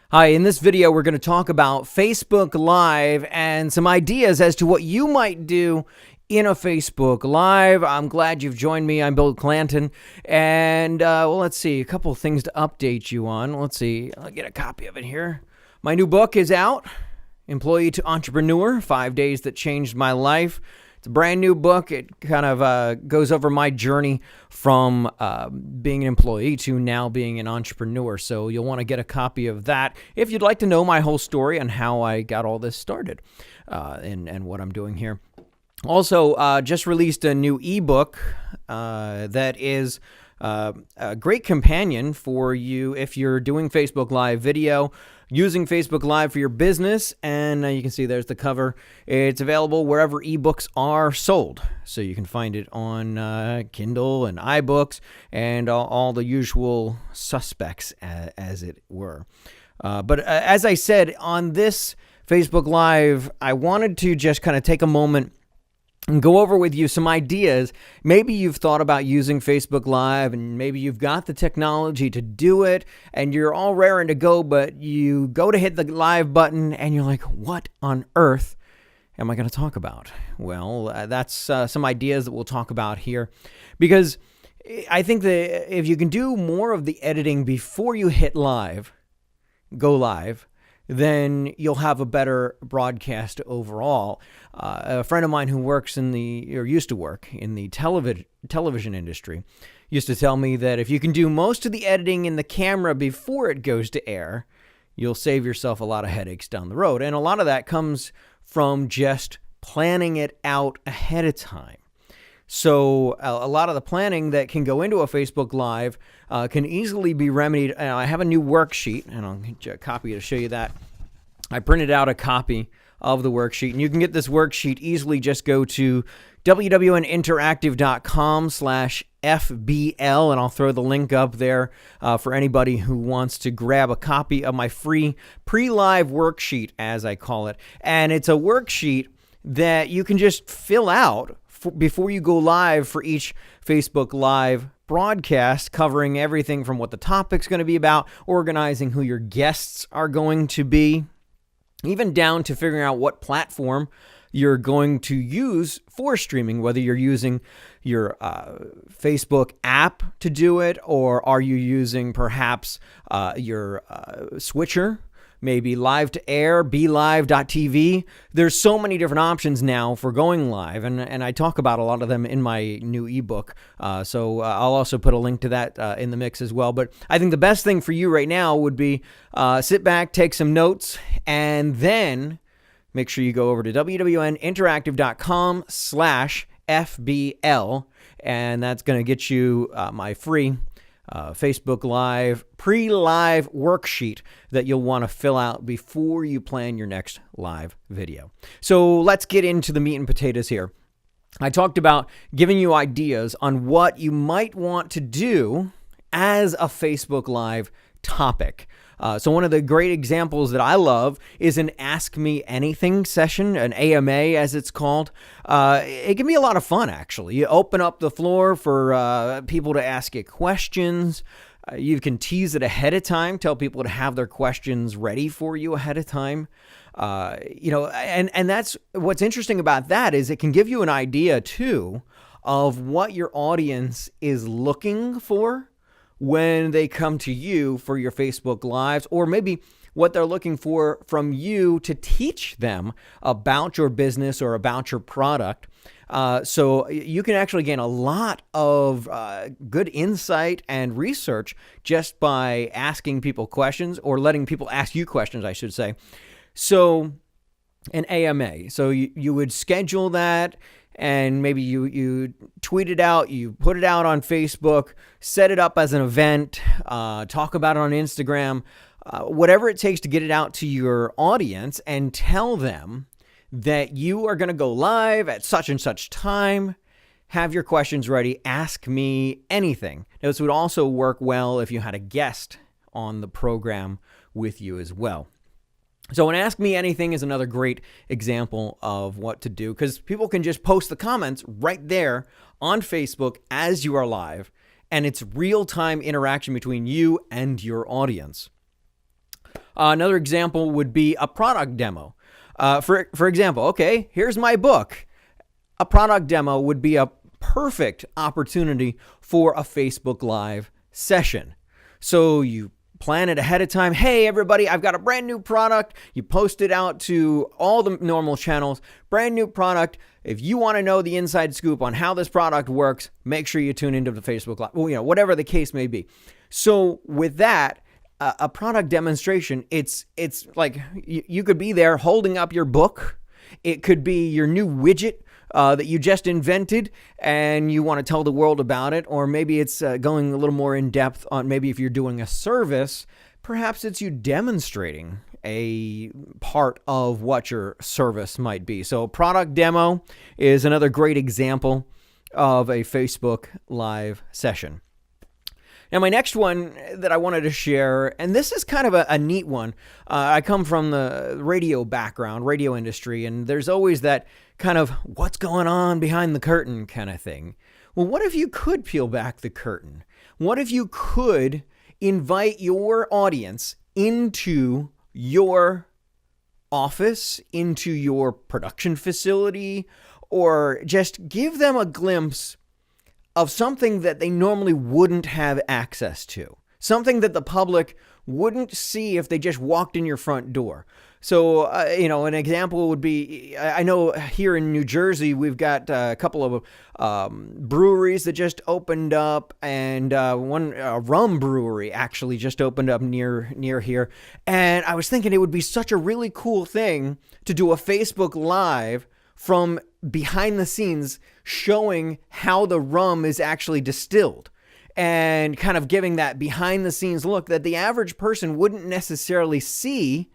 Hi, in this video, we're going to talk about Facebook Live and some ideas as to what you might do in a Facebook Live. I'm glad you've joined me. I'm Bill Clanton. And, let's see, a couple of things to update you on. Let's see, I'll get a copy of it here. My new book is out, Employee to Entrepreneur, 5 Days That Changed My Life. It's a brand new book. It kind of goes over my journey from being an employee to now being an entrepreneur. So you'll want to get a copy of that if you'd like to know my whole story and how I got all this started and what I'm doing here. Also, just released a new ebook that is a great companion for you if you're doing Facebook Live video, using Facebook Live for your business, and you can see there's the cover. It's available wherever ebooks are sold, so you can find it on Kindle and iBooks and all the usual suspects, as it were. But as I said, on this Facebook Live, I wanted to just kind of take a moment and go over with you some ideas. Maybe you've thought about using Facebook Live and maybe you've got the technology to do it and you're all raring to go, but you go to hit the live button and you're like, what on earth am I going to talk about? Well, that's some ideas that we'll talk about here, because I think that if you can do more of the editing before you hit go live, then you'll have a better broadcast overall. A friend of mine who used to work in the television industry used to tell me that if you can do most of the editing in the camera before it goes to air, you'll save yourself a lot of headaches down the road. And a lot of that comes from just planning it out ahead of time. So a lot of the planning that can go into a Facebook Live can easily be remedied. I have a new worksheet, and I'll get you a copy to show you that. I printed out a copy of the worksheet, and you can get this worksheet easily. Just go to wwninteractive.com/FBL, and I'll throw the link up there for anybody who wants to grab a copy of my free pre-live worksheet, as I call it. And it's a worksheet that you can just fill out before you go live for each Facebook Live broadcast, covering everything from what the topic's going to be about, organizing who your guests are going to be, even down to figuring out what platform you're going to use for streaming, whether you're using your Facebook app to do it, or are you using perhaps your switcher, maybe live to air, BeLive.tv. There's so many different options now for going live, and I talk about a lot of them in my new ebook. So I'll also put a link to that in the mix as well. But I think the best thing for you right now would be sit back, take some notes, and then make sure you go over to wwninteractive.com/FBL, and that's going to get you my free Facebook Live pre-live worksheet that you'll want to fill out before you plan your next live video. So let's get into the meat and potatoes here. I talked about giving you ideas on what you might want to do as a Facebook Live topic. So one of the great examples that I love is an Ask Me Anything session, an AMA as it's called. It can be a lot of fun, actually. You open up the floor for people to ask you questions. You can tease it ahead of time, tell people to have their questions ready for you ahead of time. And that's what's interesting about that is it can give you an idea, too, of what your audience is looking for when they come to you for your Facebook Lives, or maybe what they're looking for from you to teach them about your business or about your product. So you can actually gain a lot of good insight and research just by asking people questions, or letting people ask you questions, I should say. So an AMA. So you would schedule that, and maybe you tweet it out, you put it out on Facebook, set it up as an event, talk about it on Instagram, whatever it takes to get it out to your audience, and tell them that you are going to go live at such and such time. Have your questions ready. Ask me anything. Now, this would also work well if you had a guest on the program with you as well. So an Ask Me Anything is another great example of what to do, because people can just post the comments right there on Facebook as you are live, and it's real-time interaction between you and your audience. Another example would be a product demo. For example, okay, here's my book. A product demo would be a perfect opportunity for a Facebook Live session. So you plan it ahead of time. Hey, everybody, I've got a brand new product. You post it out to all the normal channels. Brand new product. If you want to know the inside scoop on how this product works, make sure you tune into the Facebook Live. Well, whatever the case may be. So with that, a product demonstration, it's like you could be there holding up your book. It could be your new widget that you just invented and you want to tell the world about it. Or maybe it's going a little more in depth on maybe if you're doing a service, perhaps it's you demonstrating a part of what your service might be. So product demo is another great example of a Facebook Live session. Now, my next one that I wanted to share, and this is kind of a neat one. I come from the radio background, radio industry, and there's always that kind of what's going on behind the curtain kind of thing. Well, what if you could peel back the curtain? What if you could invite your audience into your office, into your production facility, or just give them a glimpse of something that they normally wouldn't have access to, something that the public wouldn't see if they just walked in your front door. So, an example would be, I know here in New Jersey, we've got a couple of breweries that just opened up, and one rum brewery actually just opened up near here. And I was thinking it would be such a really cool thing to do a Facebook Live from behind the scenes showing how the rum is actually distilled and kind of giving that behind the scenes look that the average person wouldn't necessarily see.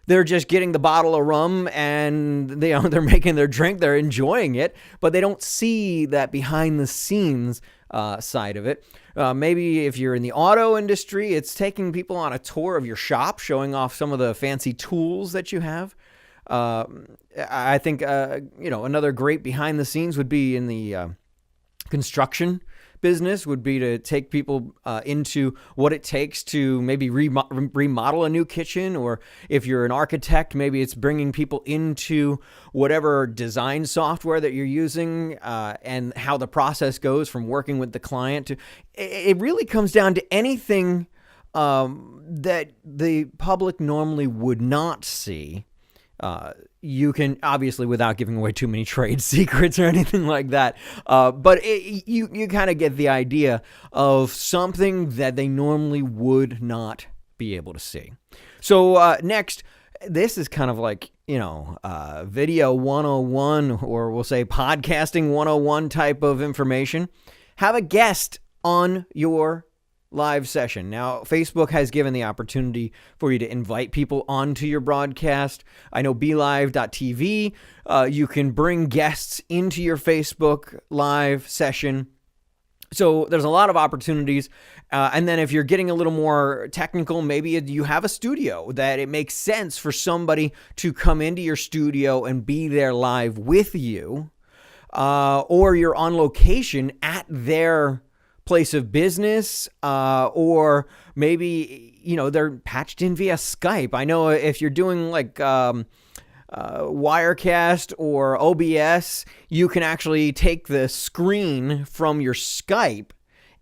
They're just getting the bottle of rum and they're making their drink, they're enjoying it, but they don't see that behind the scenes side of it. Maybe if you're in the auto industry, it's taking people on a tour of your shop, showing off some of the fancy tools that you have. I think, another great behind the scenes would be in the construction business would be to take people into what it takes to maybe remodel a new kitchen, or if you're an architect, maybe it's bringing people into whatever design software that you're using and how the process goes from working with the client to. It really comes down to anything that the public normally would not see. You can, obviously, without giving away too many trade secrets or anything like that, but you kind of get the idea of something that they normally would not be able to see. So next, this is kind of like, video 101, or we'll say podcasting 101 type of information. Have a guest on your live session. Now, Facebook has given the opportunity for you to invite people onto your broadcast. I know BeLive.tv, you can bring guests into your Facebook live session. So there's a lot of opportunities. And then if you're getting a little more technical, maybe you have a studio that it makes sense for somebody to come into your studio and be there live with you. Or you're on location at their place of business, or maybe, they're patched in via Skype. I know if you're doing like Wirecast or OBS, you can actually take the screen from your Skype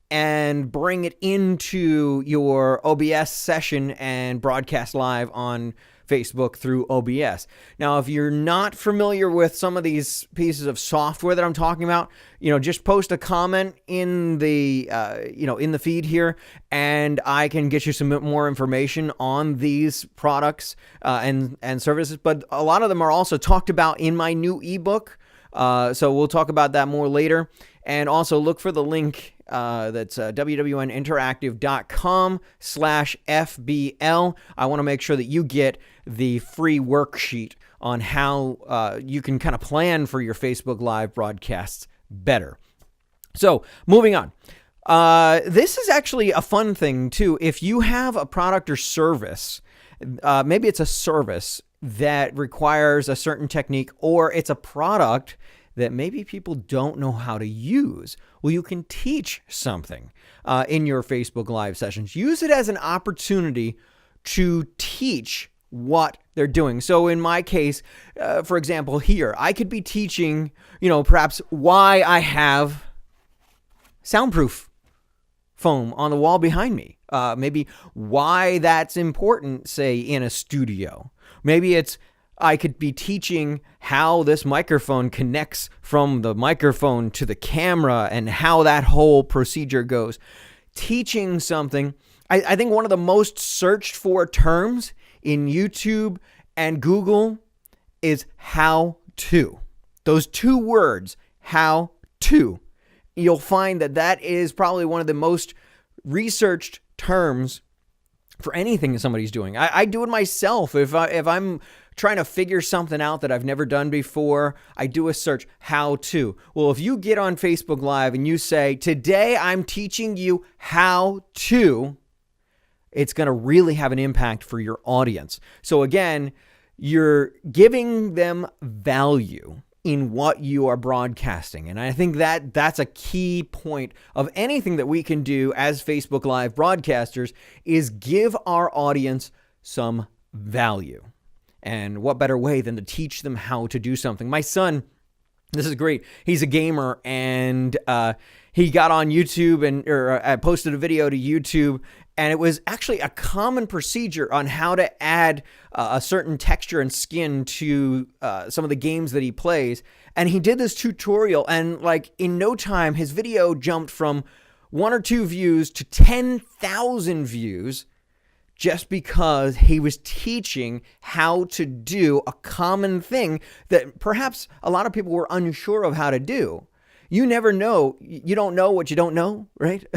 and bring it into your OBS session and broadcast live on Facebook through OBS. Now, if you're not familiar with some of these pieces of software that I'm talking about, just post a comment in the, in the feed here, and I can get you some more information on these products and services. But a lot of them are also talked about in my new ebook. So we'll talk about that more later. And also look for the link that's www.interactive.com/FBL. I want to make sure that you get the free worksheet on how you can kind of plan for your Facebook Live broadcasts better. So moving on. This is actually a fun thing too. If you have a product or service, maybe it's a service that requires a certain technique, or it's a product that maybe people don't know how to use. Well, you can teach something in your Facebook Live sessions. Use it as an opportunity to teach what they're doing. So in my case, for example, here, I could be teaching, perhaps why I have soundproof foam on the wall behind me. Maybe why that's important, say, in a studio. Maybe I could be teaching how this microphone connects from the microphone to the camera and how that whole procedure goes. Teaching something. I think one of the most searched for terms in YouTube and Google is how to. Those two words, how to. You'll find that is probably one of the most researched terms for anything that somebody's doing. I do it myself. If I'm trying to figure something out that I've never done before, I do a search, how to. Well, if you get on Facebook Live and you say, today I'm teaching you how to, it's going to really have an impact for your audience. So again, you're giving them value in what you are broadcasting. And I think that's a key point of anything that we can do as Facebook Live broadcasters is give our audience some value. And what better way than to teach them how to do something? My son, this is great. He's a gamer, and he got on YouTube and posted a video to YouTube, and it was actually a common procedure on how to add a certain texture and skin to some of the games that he plays. And he did this tutorial, and like in no time, his video jumped from 1 or 2 views to 10,000 views just because he was teaching how to do a common thing that perhaps a lot of people were unsure of how to do. You never know. You don't know what you don't know, right?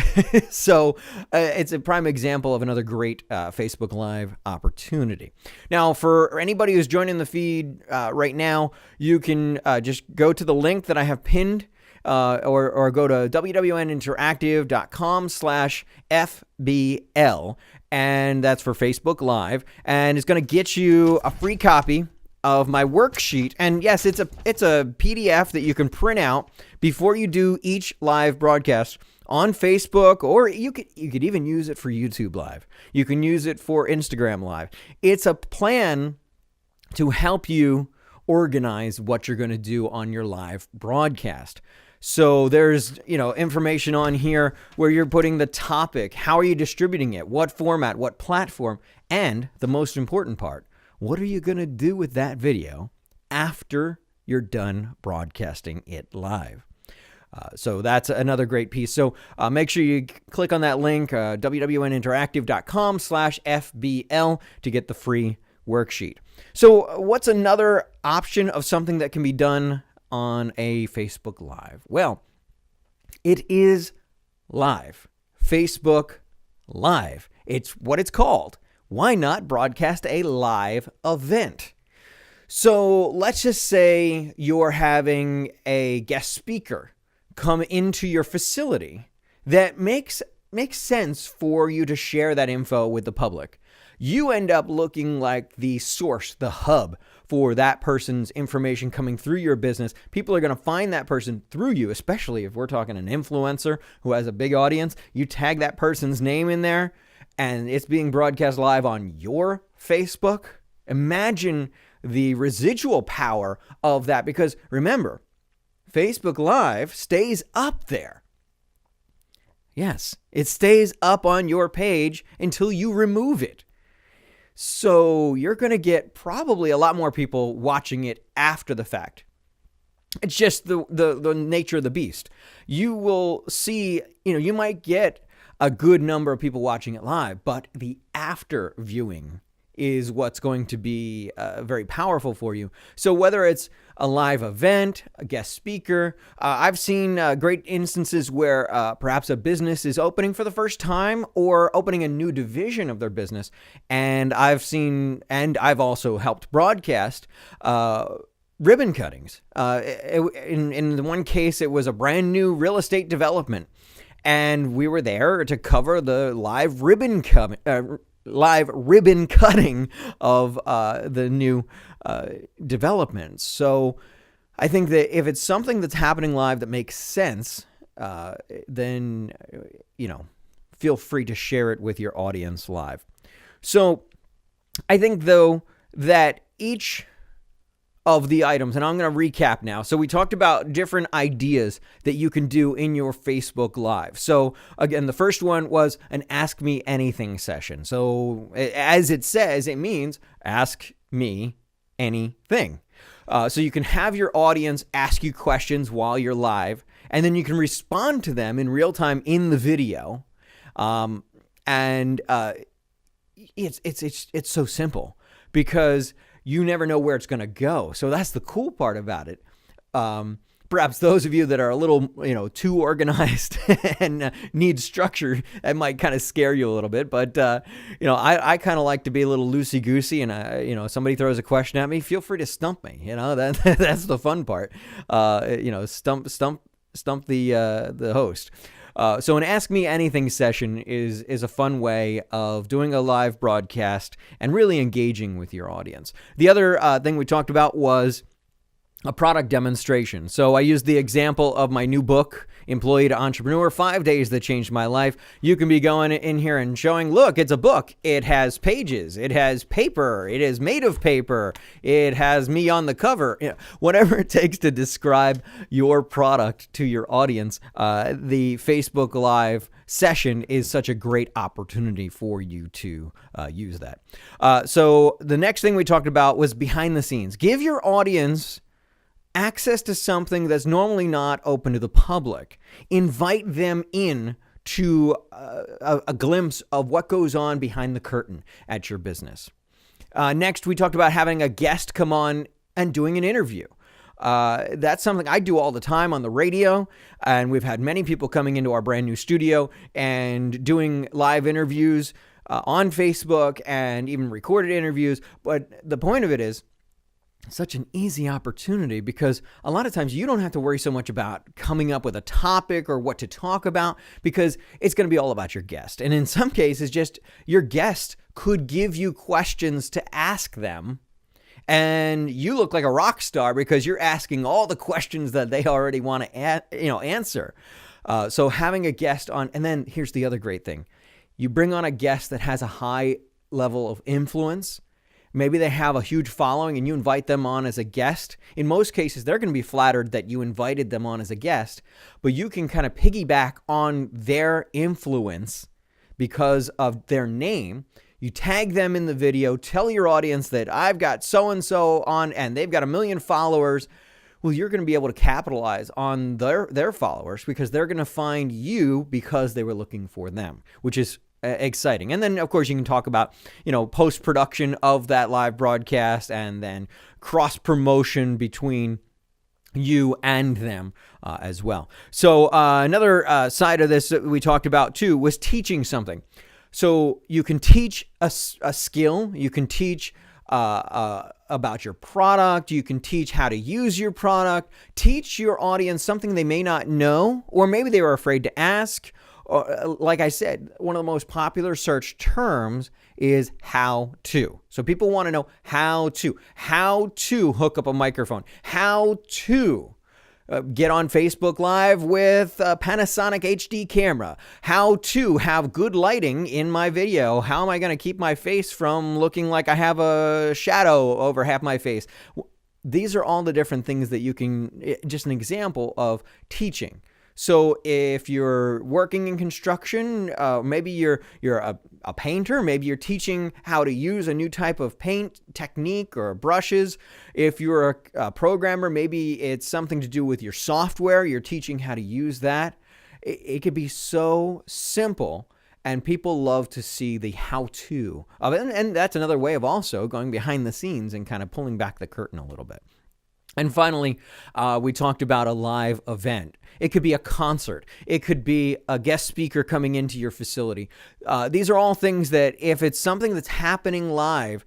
So it's a prime example of another great Facebook Live opportunity. Now, for anybody who's joining the feed right now, you can just go to the link that I have pinned or go to wwninteractive.com/FBL, and that's for Facebook Live, and it's going to get you a free copy of my worksheet. And yes, it's a PDF that you can print out before you do each live broadcast on Facebook, or you could even use it for YouTube Live. You can use it for Instagram Live. It's a plan to help you organize what you're going to do on your live broadcast. So there's, information on here where you're putting the topic, how are you distributing it, what format, what platform, and the most important part, what are you going to do with that video after you're done broadcasting it live? So that's another great piece. So make sure you click on that link, wwninteractive.com/FBL, to get the free worksheet. So what's another option of something that can be done on a Facebook Live? Well, it is live. Facebook Live. It's what it's called. Why not broadcast a live event? So let's just say you're having a guest speaker come into your facility that makes sense for you to share that info with the public. You end up looking like the source, the hub for that person's information coming through your business. People are going to find that person through you, especially if we're talking an influencer who has a big audience. You tag that person's name in there and it's being broadcast live on your Facebook. Imagine the residual power of that, because remember, Facebook Live stays up there. Yes, it stays up on your page until you remove it. So you're going to get probably a lot more people watching it after the fact. It's just the nature of the beast. You will see, you might get a good number of people watching it live, but the after viewing is what's going to be very powerful for you. So whether it's a live event, a guest speaker, I've seen great instances where perhaps a business is opening for the first time or opening a new division of their business. And I've also helped broadcast ribbon cuttings. In the one case, it was a brand new real estate development. And we were there to cover the live ribbon cutting of the new development. So I think that if it's something that's happening live that makes sense, then, feel free to share it with your audience live. So I think, though, that each of the items, and I'm going to recap now. So we talked about different ideas that you can do in your Facebook Live. So again, the first one was an Ask Me Anything session. So as it says, it means ask me anything. So you can have your audience ask you questions while you're live, and then you can respond to them in real time in the video. It's so simple because you never know where it's going to go. So that's the cool part about it. Perhaps those of you that are a little, too organized and need structure, that might kind of scare you a little bit. But, I kind of like to be a little loosey-goosey, and, somebody throws a question at me, feel free to stump me. That's the fun part. Stump the host. So an Ask Me Anything session is a fun way of doing a live broadcast and really engaging with your audience. The other thing we talked about was a product demonstration. So I used the example of my new book, Employee to Entrepreneur, 5 Days That Changed My Life. You can be going in here and showing, look, it's a book. It has pages. It has paper. It is made of paper. It has me on the cover. Whatever it takes to describe your product to your audience, the Facebook Live session is such a great opportunity for you to use that. So the next thing we talked about was behind the scenes. Give your audience access to something that's normally not open to the public. Invite them in to a glimpse of what goes on behind the curtain at your business. Next, we talked about having a guest come on and doing an interview. That's something I do all the time on the radio, and we've had many people coming into our brand new studio and doing live interviews on Facebook and even recorded interviews. But the point of it is, such an easy opportunity because a lot of times you don't have to worry so much about coming up with a topic or what to talk about because it's going to be all about your guest. And in some cases, just your guest could give you questions to ask them, and you look like a rock star because you're asking all the questions that they already want to answer. So having a guest on, and then here's the other great thing. You bring on a guest that has a high level of influence. Maybe they have a huge following and you invite them on as a guest. In most cases, they're going to be flattered that you invited them on as a guest, but you can kind of piggyback on their influence because of their name. You tag them in the video, tell your audience that I've got so-and-so on and they've got 1 million followers. Well, you're going to be able to capitalize on their followers because they're going to find you because they were looking for them, which is exciting. And then, of course, you can talk about, post-production of that live broadcast and then cross-promotion between you and them as well. So another side of this that we talked about, too, was teaching something. So you can teach a skill. You can teach about your product. You can teach how to use your product. Teach your audience something they may not know, or maybe they were afraid to ask. Like I said, one of the most popular search terms is how to. So people want to know how to hook up a microphone, how to get on Facebook Live with a Panasonic HD camera, how to have good lighting in my video. How am I going to keep my face from looking like I have a shadow over half my face? These are all the different things that you can, just an example of teaching. So if you're working in construction, maybe you're a painter, maybe you're teaching how to use a new type of paint technique or brushes. If you're a programmer, maybe it's something to do with your software. You're teaching how to use that. It could be so simple, and people love to see the how-to of it. And that's another way of also going behind the scenes and kind of pulling back the curtain a little bit. And finally, we talked about a live event. It could be a concert. It could be a guest speaker coming into your facility. These are all things that if it's something that's happening live,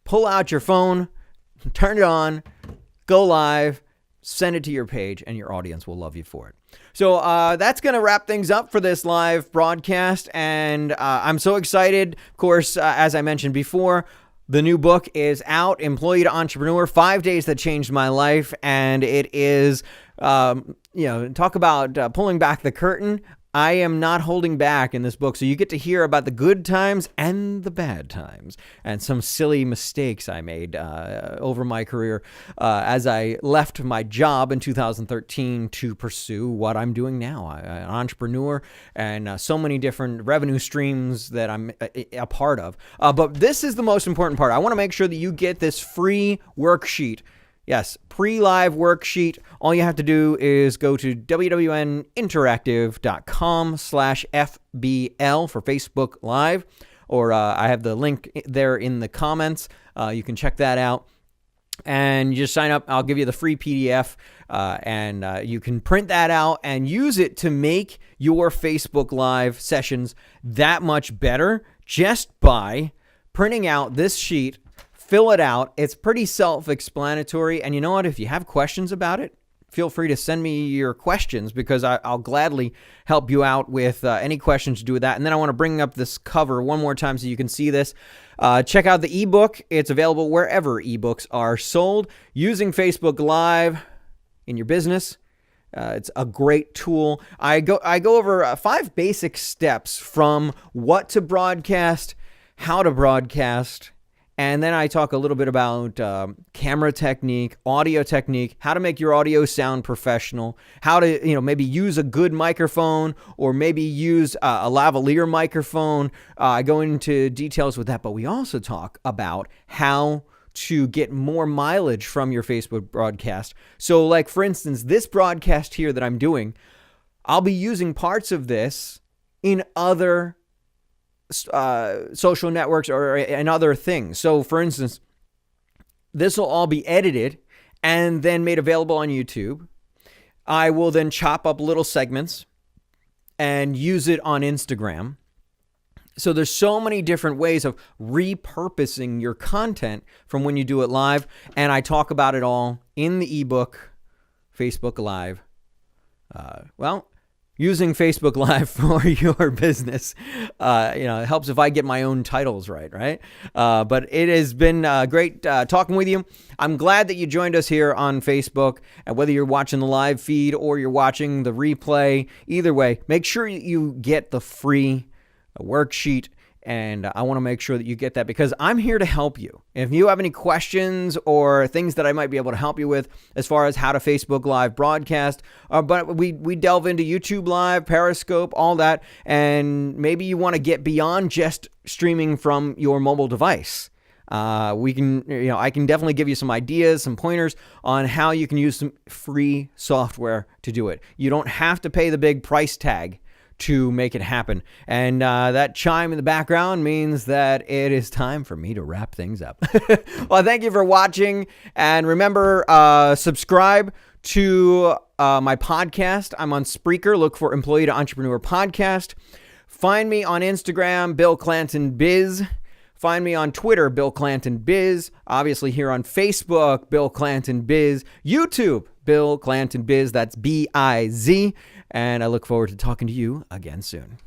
pull out your phone, turn it on, go live, send it to your page, and your audience will love you for it. So that's going to wrap things up for this live broadcast. And I'm so excited. Of course, as I mentioned before, the new book is out, Employee to Entrepreneur, 5 Days That Changed My Life. And it is, talk about pulling back the curtain. I am not holding back in this book. So you get to hear about the good times and the bad times and some silly mistakes I made over my career as I left my job in 2013 to pursue what I'm doing now. I'm an entrepreneur and so many different revenue streams that I'm a part of. But this is the most important part. I want to make sure that you get this free worksheet. Yes, pre-live worksheet. All you have to do is go to www.interactive.com/FBL for Facebook Live, or I have the link there in the comments. You can check that out. And you just sign up. I'll give you the free PDF, and you can print that out and use it to make your Facebook Live sessions that much better just by printing out this sheet. Fill it out. It's pretty self-explanatory. And you know what? If you have questions about it, feel free to send me your questions because I'll gladly help you out with any questions to do with that. And then I want to bring up this cover one more time so you can see this. Check out the ebook. It's available wherever ebooks are sold. Using Facebook Live in your business. It's a great tool. I go over 5 basic steps from what to broadcast, how to broadcast, and then I talk a little bit about camera technique, audio technique, how to make your audio sound professional, how to, maybe use a good microphone or maybe use a lavalier microphone. I go into details with that, but we also talk about how to get more mileage from your Facebook broadcast. So like, for instance, this broadcast here that I'm doing, I'll be using parts of this in other social networks or and other things. So for instance, this will all be edited and then made available on YouTube. I will then chop up little segments and use it on Instagram. So there's so many different ways of repurposing your content from when you do it live. And I talk about it all in the ebook, Facebook Live. Using Facebook Live for your business, it helps if I get my own titles right? But it has been great talking with you. I'm glad that you joined us here on Facebook. And whether you're watching the live feed or you're watching the replay, either way, make sure you get the free worksheet. And I want to make sure that you get that because I'm here to help you. If you have any questions or things that I might be able to help you with as far as how to Facebook Live broadcast, but we delve into YouTube Live, Periscope, all that. And maybe you want to get beyond just streaming from your mobile device. I can definitely give you some ideas, some pointers on how you can use some free software to do it. You don't have to pay the big price tag to make it happen. And that chime in the background means that it is time for me to wrap things up. Well, thank you for watching. And remember, subscribe to my podcast. I'm on Spreaker. Look for Employee to Entrepreneur Podcast. Find me on Instagram, Bill Clanton Biz. Find me on Twitter, Bill Clanton Biz. Obviously here on Facebook, Bill Clanton Biz. YouTube, Bill Clanton Biz. That's B-I-Z. And I look forward to talking to you again soon.